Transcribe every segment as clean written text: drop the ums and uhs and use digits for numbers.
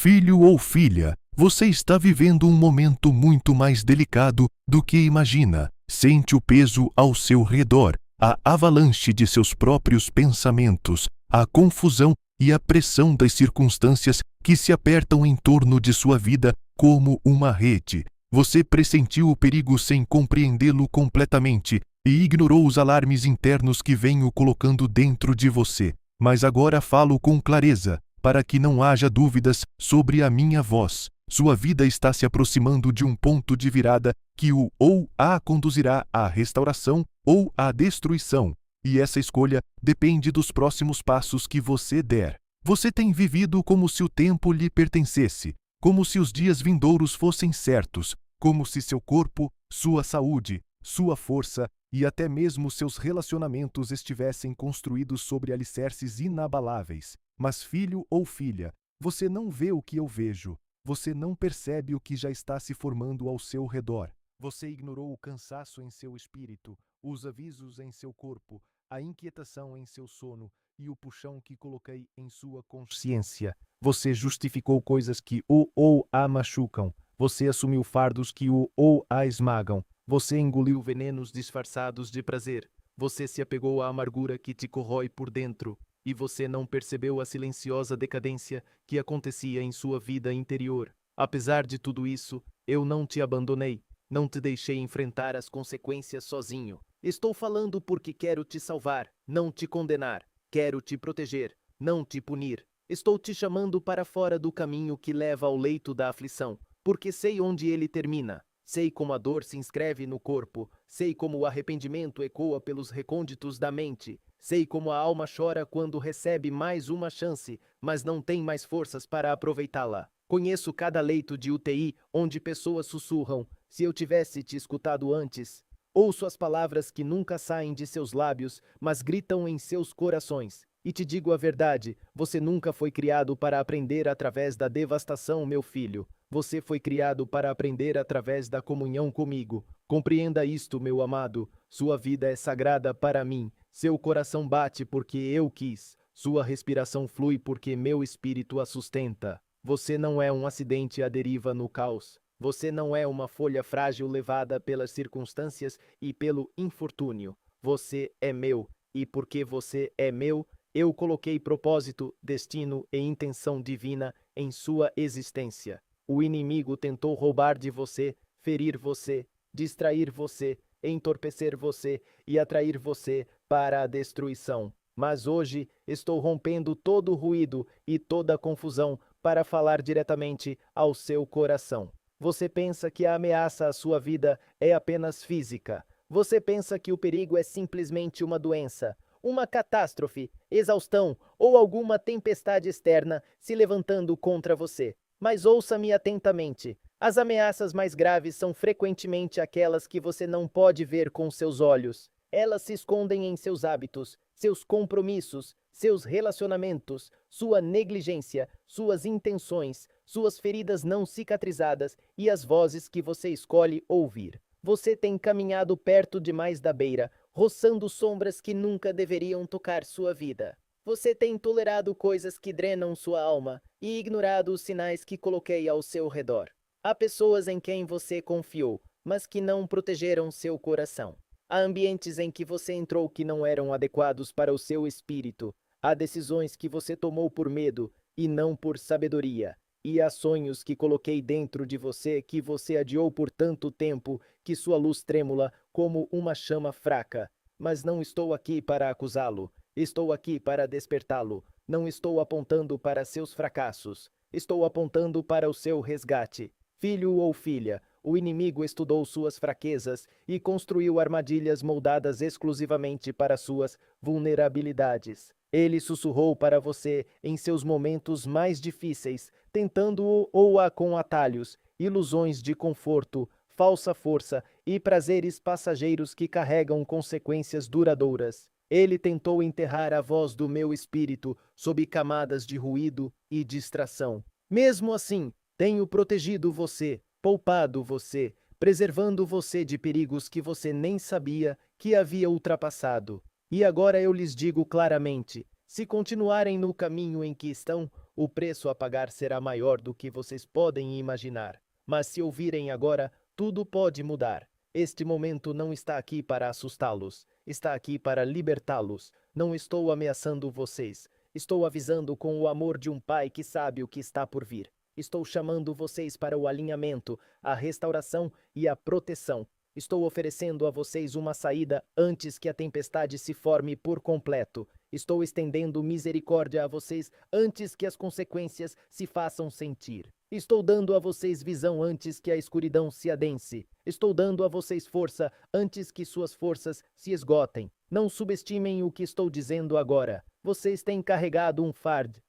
Filho ou filha, você está vivendo um momento muito mais delicado do que imagina. Sente o peso ao seu redor, a avalanche de seus próprios pensamentos, a confusão e a pressão das circunstâncias que se apertam em torno de sua vida como uma rede. Você pressentiu o perigo sem compreendê-lo completamente e ignorou os alarmes internos que venho colocando dentro de você. Mas agora falo com clareza, para que não haja dúvidas sobre a minha voz. Sua vida está se aproximando de um ponto de virada que o ou a conduzirá à restauração ou à destruição. E essa escolha depende dos próximos passos que você der. Você tem vivido como se o tempo lhe pertencesse, como se os dias vindouros fossem certos, como se seu corpo, sua saúde, sua força e até mesmo seus relacionamentos estivessem construídos sobre alicerces inabaláveis. Mas, filho ou filha, você não vê o que eu vejo. Você não percebe o que já está se formando ao seu redor. Você ignorou o cansaço em seu espírito, os avisos em seu corpo, a inquietação em seu sono e o puxão que coloquei em sua consciência. Você justificou coisas que o ou a machucam. Você assumiu fardos que o ou a esmagam. Você engoliu venenos disfarçados de prazer. Você se apegou à amargura que te corrói por dentro. E você não percebeu a silenciosa decadência que acontecia em sua vida interior. Apesar de tudo isso, eu não te abandonei. Não te deixei enfrentar as consequências sozinho. Estou falando porque quero te salvar, não te condenar. Quero te proteger, não te punir. Estou te chamando para fora do caminho que leva ao leito da aflição, porque sei onde ele termina. Sei como a dor se inscreve no corpo. Sei como o arrependimento ecoa pelos recônditos da mente. Sei como a alma chora quando recebe mais uma chance, mas não tem mais forças para aproveitá-la. Conheço cada leito de UTI onde pessoas sussurram: se eu tivesse te escutado antes. Ouço as palavras que nunca saem de seus lábios, mas gritam em seus corações. E te digo a verdade, você nunca foi criado para aprender através da devastação, meu filho. Você foi criado para aprender através da comunhão comigo. Compreenda isto, meu amado. Sua vida é sagrada para mim. Seu coração bate porque eu quis. Sua respiração flui porque meu espírito a sustenta. Você não é um acidente à deriva no caos. Você não é uma folha frágil levada pelas circunstâncias e pelo infortúnio. Você é meu, e porque você é meu, eu coloquei propósito, destino e intenção divina em sua existência. O inimigo tentou roubar de você, ferir você, distrair você, entorpecer você e atrair você para a destruição. Mas hoje estou rompendo todo o ruído e toda a confusão para falar diretamente ao seu coração. Você pensa que a ameaça à sua vida é apenas física. Você pensa que o perigo é simplesmente uma doença, uma catástrofe, exaustão ou alguma tempestade externa se levantando contra você. Mas ouça-me atentamente. As ameaças mais graves são frequentemente aquelas que você não pode ver com seus olhos. Elas se escondem em seus hábitos, seus compromissos, seus relacionamentos, sua negligência, suas intenções, suas feridas não cicatrizadas e as vozes que você escolhe ouvir. Você tem caminhado perto demais da beira, roçando sombras que nunca deveriam tocar sua vida. Você tem tolerado coisas que drenam sua alma e ignorado os sinais que coloquei ao seu redor. Há pessoas em quem você confiou, mas que não protegeram seu coração. Há ambientes em que você entrou que não eram adequados para o seu espírito. Há decisões que você tomou por medo e não por sabedoria. E há sonhos que coloquei dentro de você que você adiou por tanto tempo que sua luz trêmula como uma chama fraca. Mas não estou aqui para acusá-lo. Estou aqui para despertá-lo. Não estou apontando para seus fracassos. Estou apontando para o seu resgate. Filho ou filha, o inimigo estudou suas fraquezas e construiu armadilhas moldadas exclusivamente para suas vulnerabilidades. Ele sussurrou para você em seus momentos mais difíceis, tentando-o ou a com atalhos, ilusões de conforto, falsa força e prazeres passageiros que carregam consequências duradouras. Ele tentou enterrar a voz do meu espírito sob camadas de ruído e distração. Mesmo assim, tenho protegido você, poupado você, preservando você de perigos que você nem sabia que havia ultrapassado. E agora eu lhes digo claramente: se continuarem no caminho em que estão, O preço a pagar será maior do que vocês podem imaginar. Mas se ouvirem agora, tudo pode mudar. Este momento não está aqui para assustá-los, está aqui para libertá-los. Não estou ameaçando vocês. Estou avisando com o amor de um pai que sabe o que está por vir. Estou chamando vocês para o alinhamento, a restauração e a proteção. Estou oferecendo a vocês uma saída antes que a tempestade se forme por completo. Estou estendendo misericórdia a vocês antes que as consequências se façam sentir. Estou dando a vocês visão antes que a escuridão se adense. Estou dando a vocês força antes que suas forças se esgotem. Não subestimem o que estou dizendo agora. Vocês têm carregado um fardo.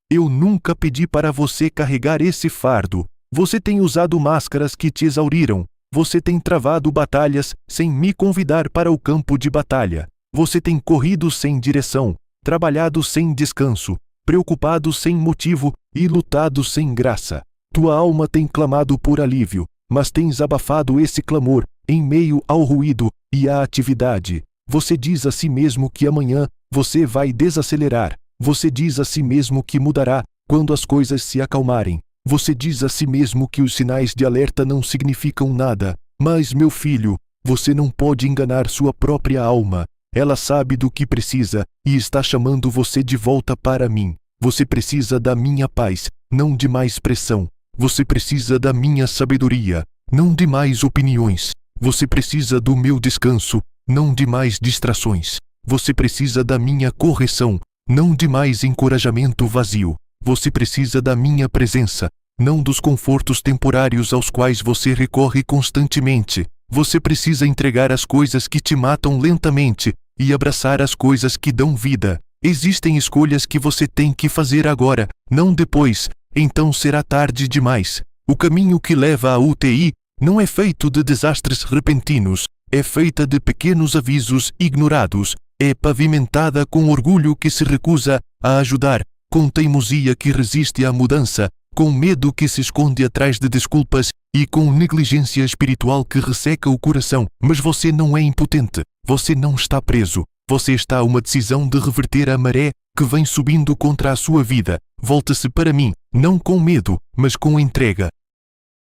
Eu nunca pedi para você carregar esse fardo. Você tem usado máscaras que te exauriram. Você tem travado batalhas sem me convidar para o campo de batalha. Você tem corrido sem direção, trabalhado sem descanso, preocupado sem motivo e lutado sem graça. Tua alma tem clamado por alívio, mas tens abafado esse clamor em meio ao ruído e à atividade. Você diz a si mesmo que amanhã você vai desacelerar. Você diz a si mesmo que mudará quando as coisas se acalmarem. Você diz a si mesmo que os sinais de alerta não significam nada. Mas, meu filho, você não pode enganar sua própria alma. Ela sabe do que precisa e está chamando você de volta para mim. Você precisa da minha paz, não de mais pressão. Você precisa da minha sabedoria, não de mais opiniões. Você precisa do meu descanso, não de mais distrações. Você precisa da minha correção, não de mais encorajamento vazio. Você precisa da minha presença, não dos confortos temporários aos quais você recorre constantemente. Você precisa entregar as coisas que te matam lentamente e abraçar as coisas que dão vida. Existem escolhas que você tem que fazer agora, não depois, então será tarde demais. O caminho que leva à UTI não é feito de desastres repentinos, é feita de pequenos avisos ignorados, é pavimentada com orgulho que se recusa a ajudar, com teimosia que resiste à mudança, com medo que se esconde atrás de desculpas e com negligência espiritual que resseca o coração. Mas você não é impotente, você não está preso, você está a uma decisão de reverter a maré que vem subindo contra a sua vida. Volte-se para mim, não com medo, mas com entrega.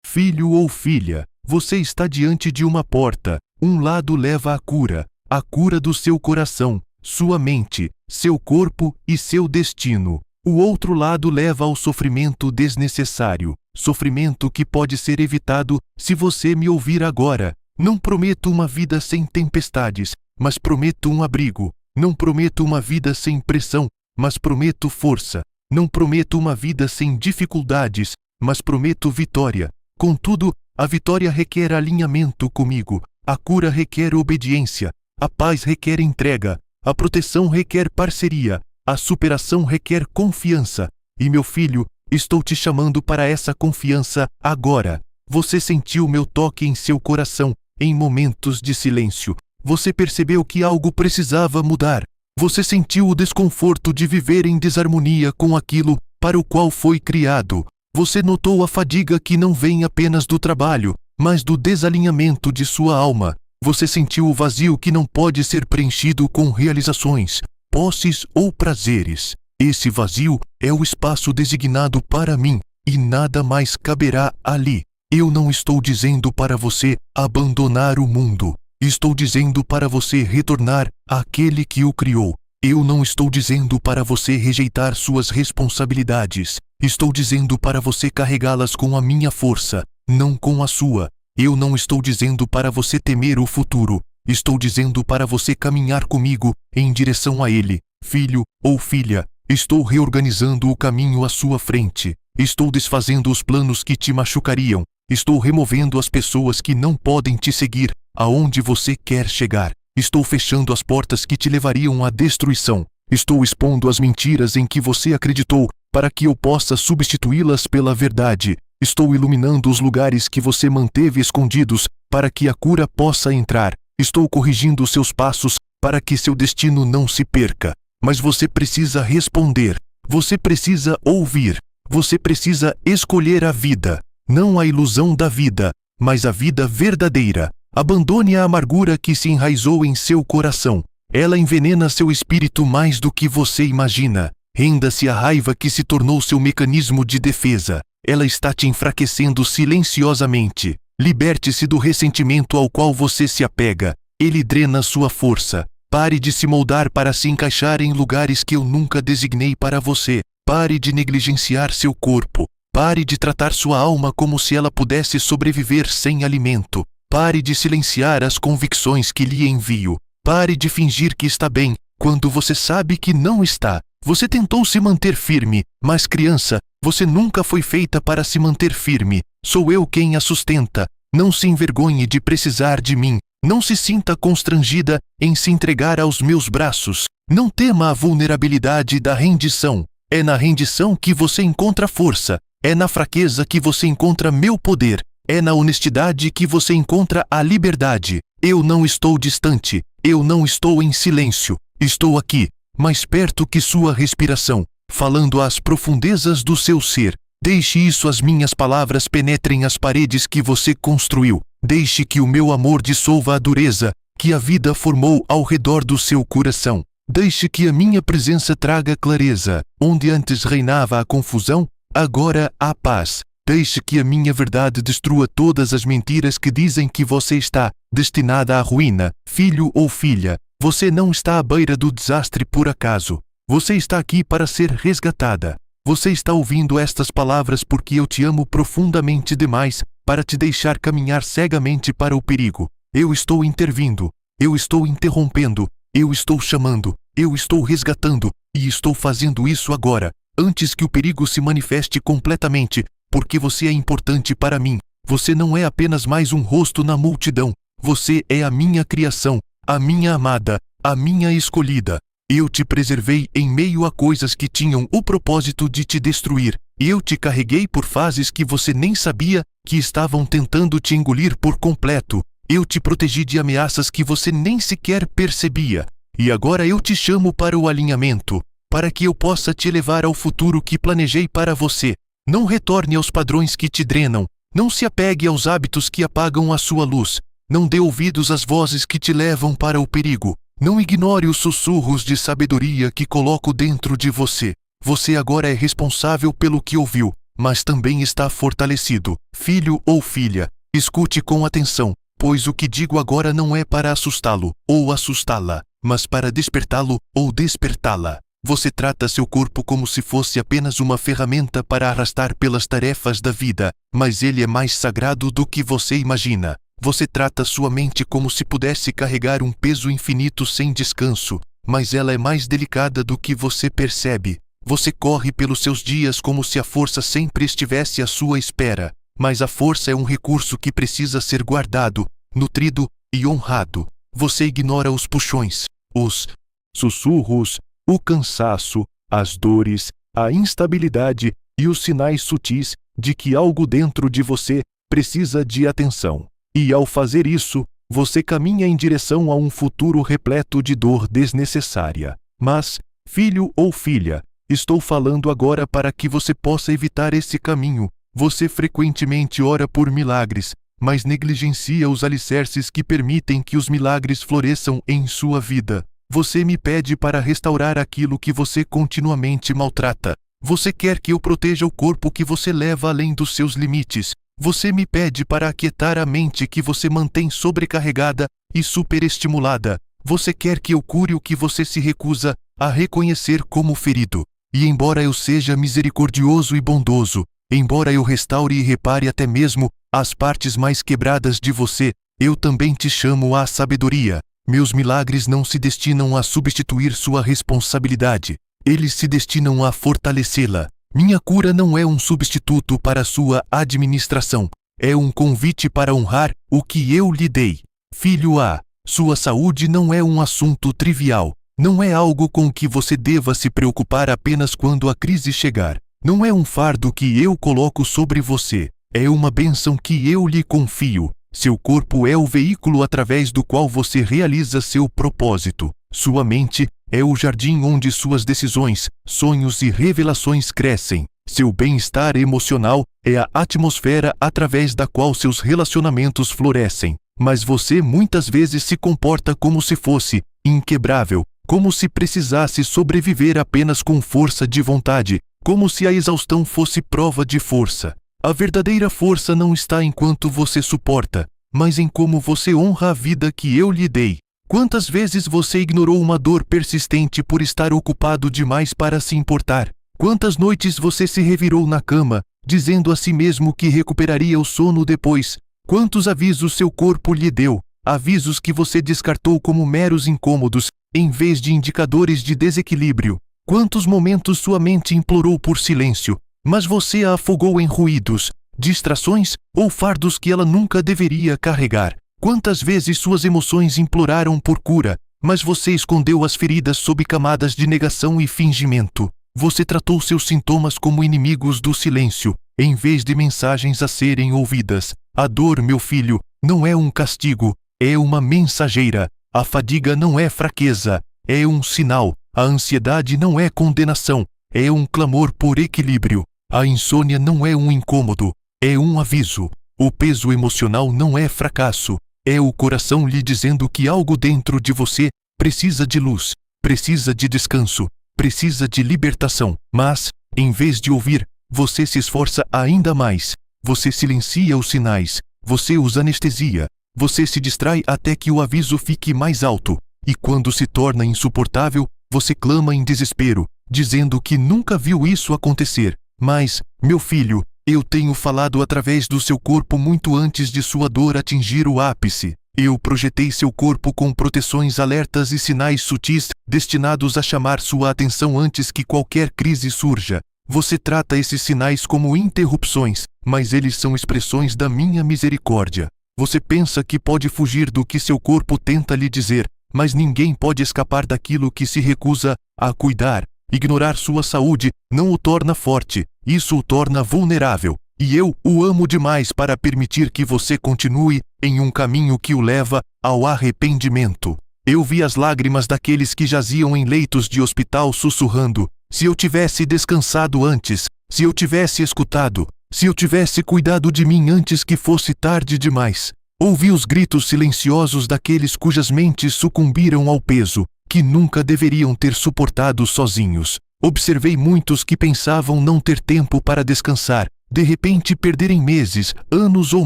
Filho ou filha, você está diante de uma porta. Um lado leva à cura, a cura do seu coração, sua mente, seu corpo e seu destino. O outro lado leva ao sofrimento desnecessário, sofrimento que pode ser evitado se você me ouvir agora. Não prometo uma vida sem tempestades, mas prometo um abrigo. Não prometo uma vida sem pressão, mas prometo força. Não prometo uma vida sem dificuldades, mas prometo vitória. Contudo, a vitória requer alinhamento comigo, a cura requer obediência, a paz requer entrega, a proteção requer parceria, a superação requer confiança. E meu filho, estou te chamando para essa confiança agora. Você sentiu meu toque em seu coração, em momentos de silêncio. Você percebeu que algo precisava mudar. Você sentiu o desconforto de viver em desarmonia com aquilo para o qual foi criado. Você notou a fadiga que não vem apenas do trabalho, mas do desalinhamento de sua alma. Você sentiu o vazio que não pode ser preenchido com realizações, posses ou prazeres. Esse vazio é o espaço designado para mim, e nada mais caberá ali. Eu não estou dizendo para você abandonar o mundo. Estou dizendo para você retornar àquele que o criou. Eu não estou dizendo para você rejeitar suas responsabilidades. Estou dizendo para você carregá-las com a minha força, não com a sua. Eu não estou dizendo para você temer o futuro. Estou dizendo para você caminhar comigo em direção a ele. Filho ou filha, estou reorganizando o caminho à sua frente. Estou desfazendo os planos que te machucariam. Estou removendo as pessoas que não podem te seguir aonde você quer chegar. Estou fechando as portas que te levariam à destruição. Estou expondo as mentiras em que você acreditou para que eu possa substituí-las pela verdade. Estou iluminando os lugares que você manteve escondidos para que a cura possa entrar. Estou corrigindo seus passos para que seu destino não se perca. Mas você precisa responder. Você precisa ouvir. Você precisa escolher a vida. Não a ilusão da vida, mas a vida verdadeira. Abandone a amargura que se enraizou em seu coração. Ela envenena seu espírito mais do que você imagina. Renda-se à raiva que se tornou seu mecanismo de defesa. Ela está te enfraquecendo silenciosamente. Liberte-se do ressentimento ao qual você se apega. Ele drena sua força. Pare de se moldar para se encaixar em lugares que eu nunca designei para você. Pare de negligenciar seu corpo. Pare de tratar sua alma como se ela pudesse sobreviver sem alimento. Pare de silenciar as convicções que lhe envio. Pare de fingir que está bem, quando você sabe que não está. Você tentou se manter firme, mas criança, você nunca foi feita para se manter firme. Sou eu quem a sustenta. Não se envergonhe de precisar de mim. Não se sinta constrangida em se entregar aos meus braços. Não tema a vulnerabilidade da rendição. É na rendição que você encontra força. É na fraqueza que você encontra meu poder. É na honestidade que você encontra a liberdade. Eu não estou distante. Eu não estou em silêncio. Estou aqui, mais perto que sua respiração, falando às profundezas do seu ser. Deixe isso, as minhas palavras penetrem as paredes que você construiu. Deixe que o meu amor dissolva a dureza que a vida formou ao redor do seu coração. Deixe que a minha presença traga clareza. Onde antes reinava a confusão, agora há paz. Deixe que a minha verdade destrua todas as mentiras que dizem que você está destinada à ruína, filho ou filha. Você não está à beira do desastre por acaso. Você está aqui para ser resgatada. Você está ouvindo estas palavras porque eu te amo profundamente demais para te deixar caminhar cegamente para o perigo. Eu estou intervindo. Eu estou interrompendo. Eu estou chamando. Eu estou resgatando. E estou fazendo isso agora, antes que o perigo se manifeste completamente, porque você é importante para mim. Você não é apenas mais um rosto na multidão. Você é a minha criação, a minha amada, a minha escolhida. Eu te preservei em meio a coisas que tinham o propósito de te destruir. Eu te carreguei por fases que você nem sabia que estavam tentando te engolir por completo. Eu te protegi de ameaças que você nem sequer percebia. E agora eu te chamo para o alinhamento, para que eu possa te levar ao futuro que planejei para você. Não retorne aos padrões que te drenam. Não se apegue aos hábitos que apagam a sua luz. Não dê ouvidos às vozes que te levam para o perigo. Não ignore os sussurros de sabedoria que coloco dentro de você. Você agora é responsável pelo que ouviu, mas também está fortalecido. Filho ou filha, escute com atenção, pois o que digo agora não é para assustá-lo ou assustá-la, mas para despertá-lo ou despertá-la. Você trata seu corpo como se fosse apenas uma ferramenta para arrastar pelas tarefas da vida, mas ele é mais sagrado do que você imagina. Você trata sua mente como se pudesse carregar um peso infinito sem descanso, mas ela é mais delicada do que você percebe. Você corre pelos seus dias como se a força sempre estivesse à sua espera, mas a força é um recurso que precisa ser guardado, nutrido e honrado. Você ignora os puxões, os sussurros, o cansaço, as dores, a instabilidade e os sinais sutis de que algo dentro de você precisa de atenção. E ao fazer isso, você caminha em direção a um futuro repleto de dor desnecessária. Mas, filho ou filha, estou falando agora para que você possa evitar esse caminho. Você frequentemente ora por milagres, mas negligencia os alicerces que permitem que os milagres floresçam em sua vida. Você me pede para restaurar aquilo que você continuamente maltrata. Você quer que eu proteja o corpo que você leva além dos seus limites. Você me pede para aquietar a mente que você mantém sobrecarregada e superestimulada. Você quer que eu cure o que você se recusa a reconhecer como ferido. E embora eu seja misericordioso e bondoso, embora eu restaure e repare até mesmo as partes mais quebradas de você, eu também te chamo à sabedoria. Meus milagres não se destinam a substituir sua responsabilidade. Eles se destinam a fortalecê-la. Minha cura não é um substituto para sua administração. É um convite para honrar o que eu lhe dei. Filho A, sua saúde não é um assunto trivial. Não é algo com que você deva se preocupar apenas quando a crise chegar. Não é um fardo que eu coloco sobre você. É uma bênção que eu lhe confio. Seu corpo é o veículo através do qual você realiza seu propósito. Sua mente é o jardim onde suas decisões, sonhos e revelações crescem. Seu bem-estar emocional é a atmosfera através da qual seus relacionamentos florescem. Mas você muitas vezes se comporta como se fosse inquebrável, como se precisasse sobreviver apenas com força de vontade, como se a exaustão fosse prova de força. A verdadeira força não está em quanto você suporta, mas em como você honra a vida que eu lhe dei. Quantas vezes você ignorou uma dor persistente por estar ocupado demais para se importar? Quantas noites você se revirou na cama, dizendo a si mesmo que recuperaria o sono depois? Quantos avisos seu corpo lhe deu? Avisos que você descartou como meros incômodos, em vez de indicadores de desequilíbrio. Quantos momentos sua mente implorou por silêncio, mas você a afogou em ruídos, distrações ou fardos que ela nunca deveria carregar? Quantas vezes suas emoções imploraram por cura, mas você escondeu as feridas sob camadas de negação e fingimento? Você tratou seus sintomas como inimigos do silêncio, em vez de mensagens a serem ouvidas. A dor, meu filho, não é um castigo, é uma mensageira. A fadiga não é fraqueza, é um sinal. A ansiedade não é condenação, é um clamor por equilíbrio. A insônia não é um incômodo, é um aviso. O peso emocional não é fracasso, é o coração lhe dizendo que algo dentro de você precisa de luz, precisa de descanso, precisa de libertação. Mas, em vez de ouvir, você se esforça ainda mais. Você silencia os sinais, você os anestesia, você se distrai até que o aviso fique mais alto. E quando se torna insuportável, você clama em desespero, dizendo que nunca viu isso acontecer. Mas, meu filho, eu tenho falado através do seu corpo muito antes de sua dor atingir o ápice. Eu projetei seu corpo com proteções alertas e sinais sutis, destinados a chamar sua atenção antes que qualquer crise surja. Você trata esses sinais como interrupções, mas eles são expressões da minha misericórdia. Você pensa que pode fugir do que seu corpo tenta lhe dizer, mas ninguém pode escapar daquilo que se recusa a cuidar. Ignorar sua saúde não o torna forte, isso o torna vulnerável. E eu o amo demais para permitir que você continue em um caminho que o leva ao arrependimento. Eu vi as lágrimas daqueles que jaziam em leitos de hospital sussurrando: se eu tivesse descansado antes, se eu tivesse escutado, se eu tivesse cuidado de mim antes que fosse tarde demais. Ouvi os gritos silenciosos daqueles cujas mentes sucumbiram ao peso, que nunca deveriam ter suportado sozinhos. Observei muitos que pensavam não ter tempo para descansar, de repente perderem meses, anos ou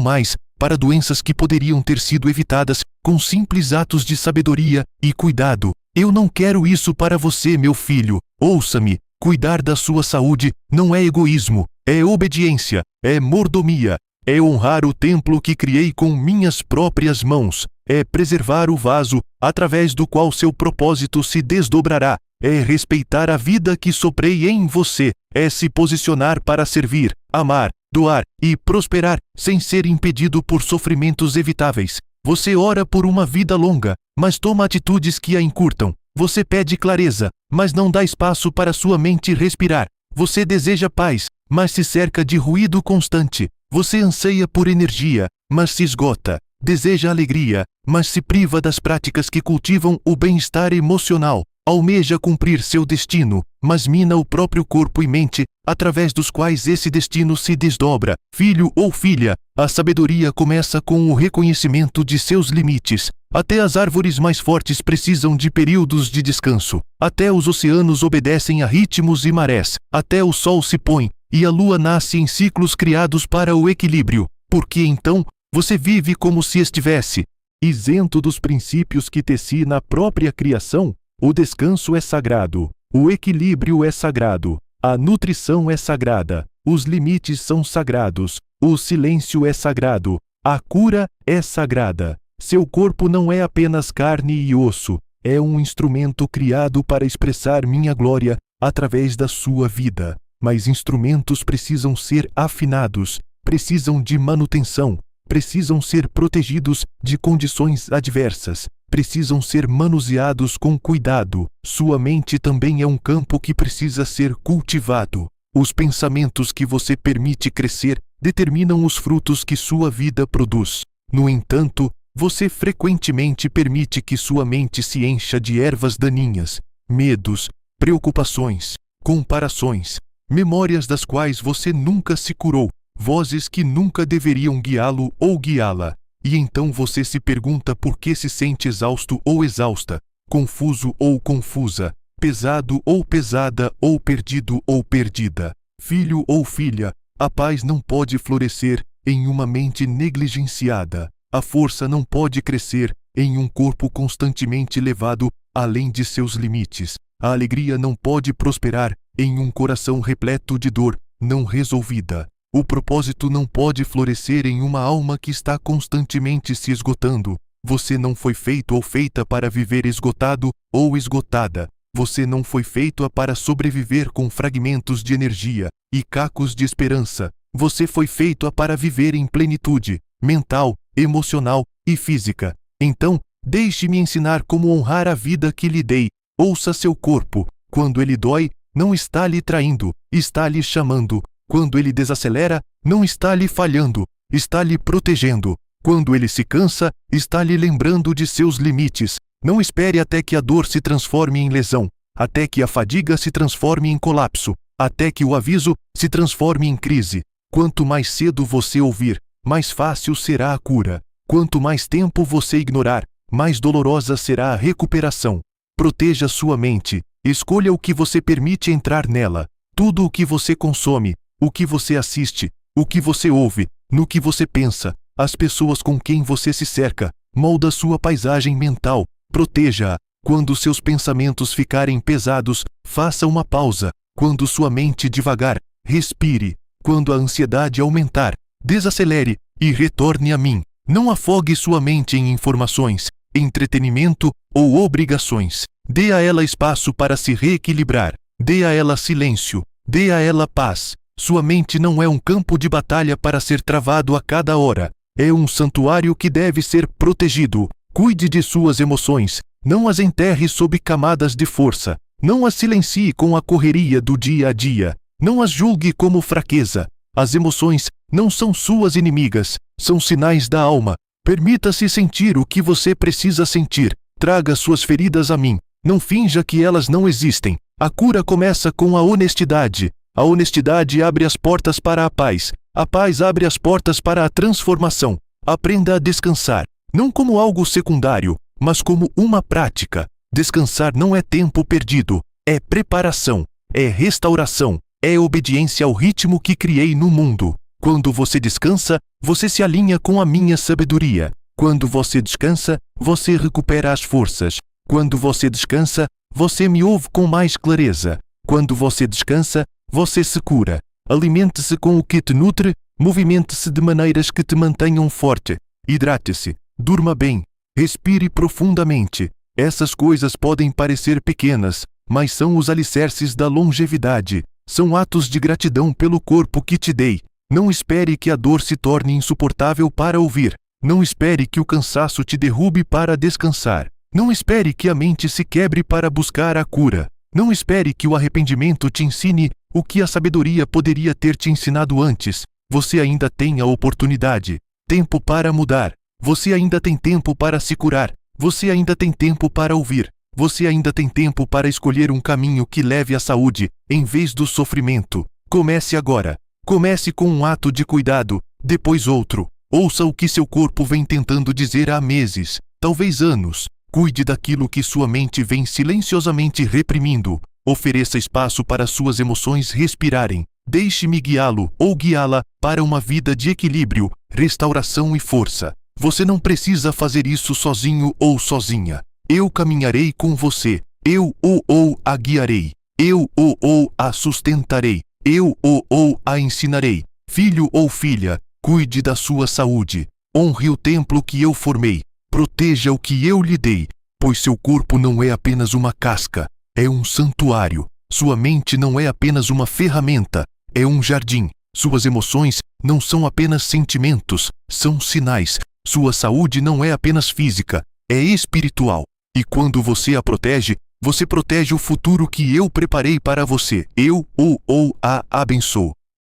mais, para doenças que poderiam ter sido evitadas com simples atos de sabedoria e cuidado. Eu não quero isso para você, meu filho. Ouça-me, cuidar da sua saúde não é egoísmo, é obediência, é mordomia, é honrar o templo que criei com minhas próprias mãos, é preservar o vaso através do qual seu propósito se desdobrará, é respeitar a vida que soprei em você, é se posicionar para servir, amar, doar e prosperar sem ser impedido por sofrimentos evitáveis. Você ora por uma vida longa, mas toma atitudes que a encurtam. Você pede clareza, mas não dá espaço para sua mente respirar. Você deseja paz, mas se cerca de ruído constante. Você anseia por energia, mas se esgota. Deseja alegria, mas se priva das práticas que cultivam o bem-estar emocional. Almeja cumprir seu destino, mas mina o próprio corpo e mente, através dos quais esse destino se desdobra. Filho ou filha, a sabedoria começa com o reconhecimento de seus limites. Até as árvores mais fortes precisam de períodos de descanso. Até os oceanos obedecem a ritmos e marés. Até o sol se põe, e a lua nasce em ciclos criados para o equilíbrio. Porque então, você vive como se estivesse isento dos princípios que teci na própria criação. O descanso é sagrado, o equilíbrio é sagrado, a nutrição é sagrada, os limites são sagrados, o silêncio é sagrado, a cura é sagrada. Seu corpo não é apenas carne e osso, é um instrumento criado para expressar minha glória através da sua vida. Mas instrumentos precisam ser afinados, precisam de manutenção, precisam ser protegidos de condições adversas, precisam ser manuseados com cuidado. Sua mente também é um campo que precisa ser cultivado. Os pensamentos que você permite crescer determinam os frutos que sua vida produz. No entanto, você frequentemente permite que sua mente se encha de ervas daninhas, medos, preocupações, comparações, memórias das quais você nunca se curou, vozes que nunca deveriam guiá-lo ou guiá-la. E então você se pergunta por que se sente exausto ou exausta. confuso ou confusa, pesado ou pesada ou perdido ou perdida, filho ou filha, a paz não pode florescer em uma mente negligenciada. A força não pode crescer em um corpo constantemente levado além de seus limites. A alegria não pode prosperar em um coração repleto de dor não resolvida. O propósito não pode florescer em uma alma que está constantemente se esgotando. Você não foi feito ou feita para viver esgotado ou esgotada. Você não foi feito para sobreviver com fragmentos de energia e cacos de esperança. Você foi feito para viver em plenitude mental, emocional e física. Então, deixe-me ensinar como honrar a vida que lhe dei. Ouça seu corpo. Quando ele dói, não está lhe traindo, está lhe chamando. Quando ele desacelera, não está lhe falhando, está lhe protegendo. Quando ele se cansa, está lhe lembrando de seus limites. Não espere até que a dor se transforme em lesão, até que a fadiga se transforme em colapso, até que o aviso se transforme em crise. Quanto mais cedo você ouvir, mais fácil será a cura. Quanto mais tempo você ignorar, mais dolorosa será a recuperação. Proteja sua mente. Escolha o que você permite entrar nela. Tudo o que você consome, o que você assiste, o que você ouve, no que você pensa, as pessoas com quem você se cerca, molda sua paisagem mental. Proteja-a. Quando seus pensamentos ficarem pesados, faça uma pausa. Quando sua mente divagar, respire. Quando a ansiedade aumentar, desacelere e retorne a mim. Não afogue sua mente em informações, entretenimento ou obrigações. Dê a ela espaço para se reequilibrar. Dê a ela silêncio. Dê a ela paz. Sua mente não é um campo de batalha para ser travado a cada hora. É um santuário que deve ser protegido. Cuide de suas emoções. Não as enterre sob camadas de força. Não as silencie com a correria do dia a dia. Não as julgue como fraqueza. As emoções não são suas inimigas, são sinais da alma. Permita-se sentir o que você precisa sentir. Traga suas feridas a mim. Não finja que elas não existem. A cura começa com a honestidade. A honestidade abre as portas para a paz. A paz abre as portas para a transformação. Aprenda a descansar, não como algo secundário, mas como uma prática. Descansar não é tempo perdido, é preparação, é restauração, é obediência ao ritmo que criei no mundo. Quando você descansa, você se alinha com a minha sabedoria. Quando você descansa, você recupera as forças. Quando você descansa, você me ouve com mais clareza. Quando você descansa, você se cura. Alimente-se com o que te nutre, movimente-se de maneiras que te mantenham forte. Hidrate-se, durma bem, respire profundamente. Essas coisas podem parecer pequenas, mas são os alicerces da longevidade. São atos de gratidão pelo corpo que te dei. Não espere que a dor se torne insuportável para ouvir. Não espere que o cansaço te derrube para descansar. Não espere que a mente se quebre para buscar a cura. Não espere que o arrependimento te ensine o que a sabedoria poderia ter te ensinado antes. Você ainda tem a oportunidade. Tempo para mudar. Você ainda tem tempo para se curar. Você ainda tem tempo para ouvir. Você ainda tem tempo para escolher um caminho que leve à saúde, em vez do sofrimento. Comece agora. Comece com um ato de cuidado, depois outro. Ouça o que seu corpo vem tentando dizer há meses, talvez anos. Cuide daquilo que sua mente vem silenciosamente reprimindo. Ofereça espaço para suas emoções respirarem. Deixe-me guiá-lo ou guiá-la para uma vida de equilíbrio, restauração e força. Você não precisa fazer isso sozinho ou sozinha. Eu caminharei com você. Eu ou a guiarei. Eu ou a sustentarei. Eu ou a ensinarei. Filho ou filha, cuide da sua saúde. Honre o templo que eu formei. Proteja o que eu lhe dei, pois seu corpo não é apenas uma casca, é um santuário. Sua mente não é apenas uma ferramenta, é um jardim. Suas emoções não são apenas sentimentos, são sinais. Sua saúde não é apenas física, é espiritual. E quando você a protege, você protege o futuro que eu preparei para você. Eu ou a abençoo.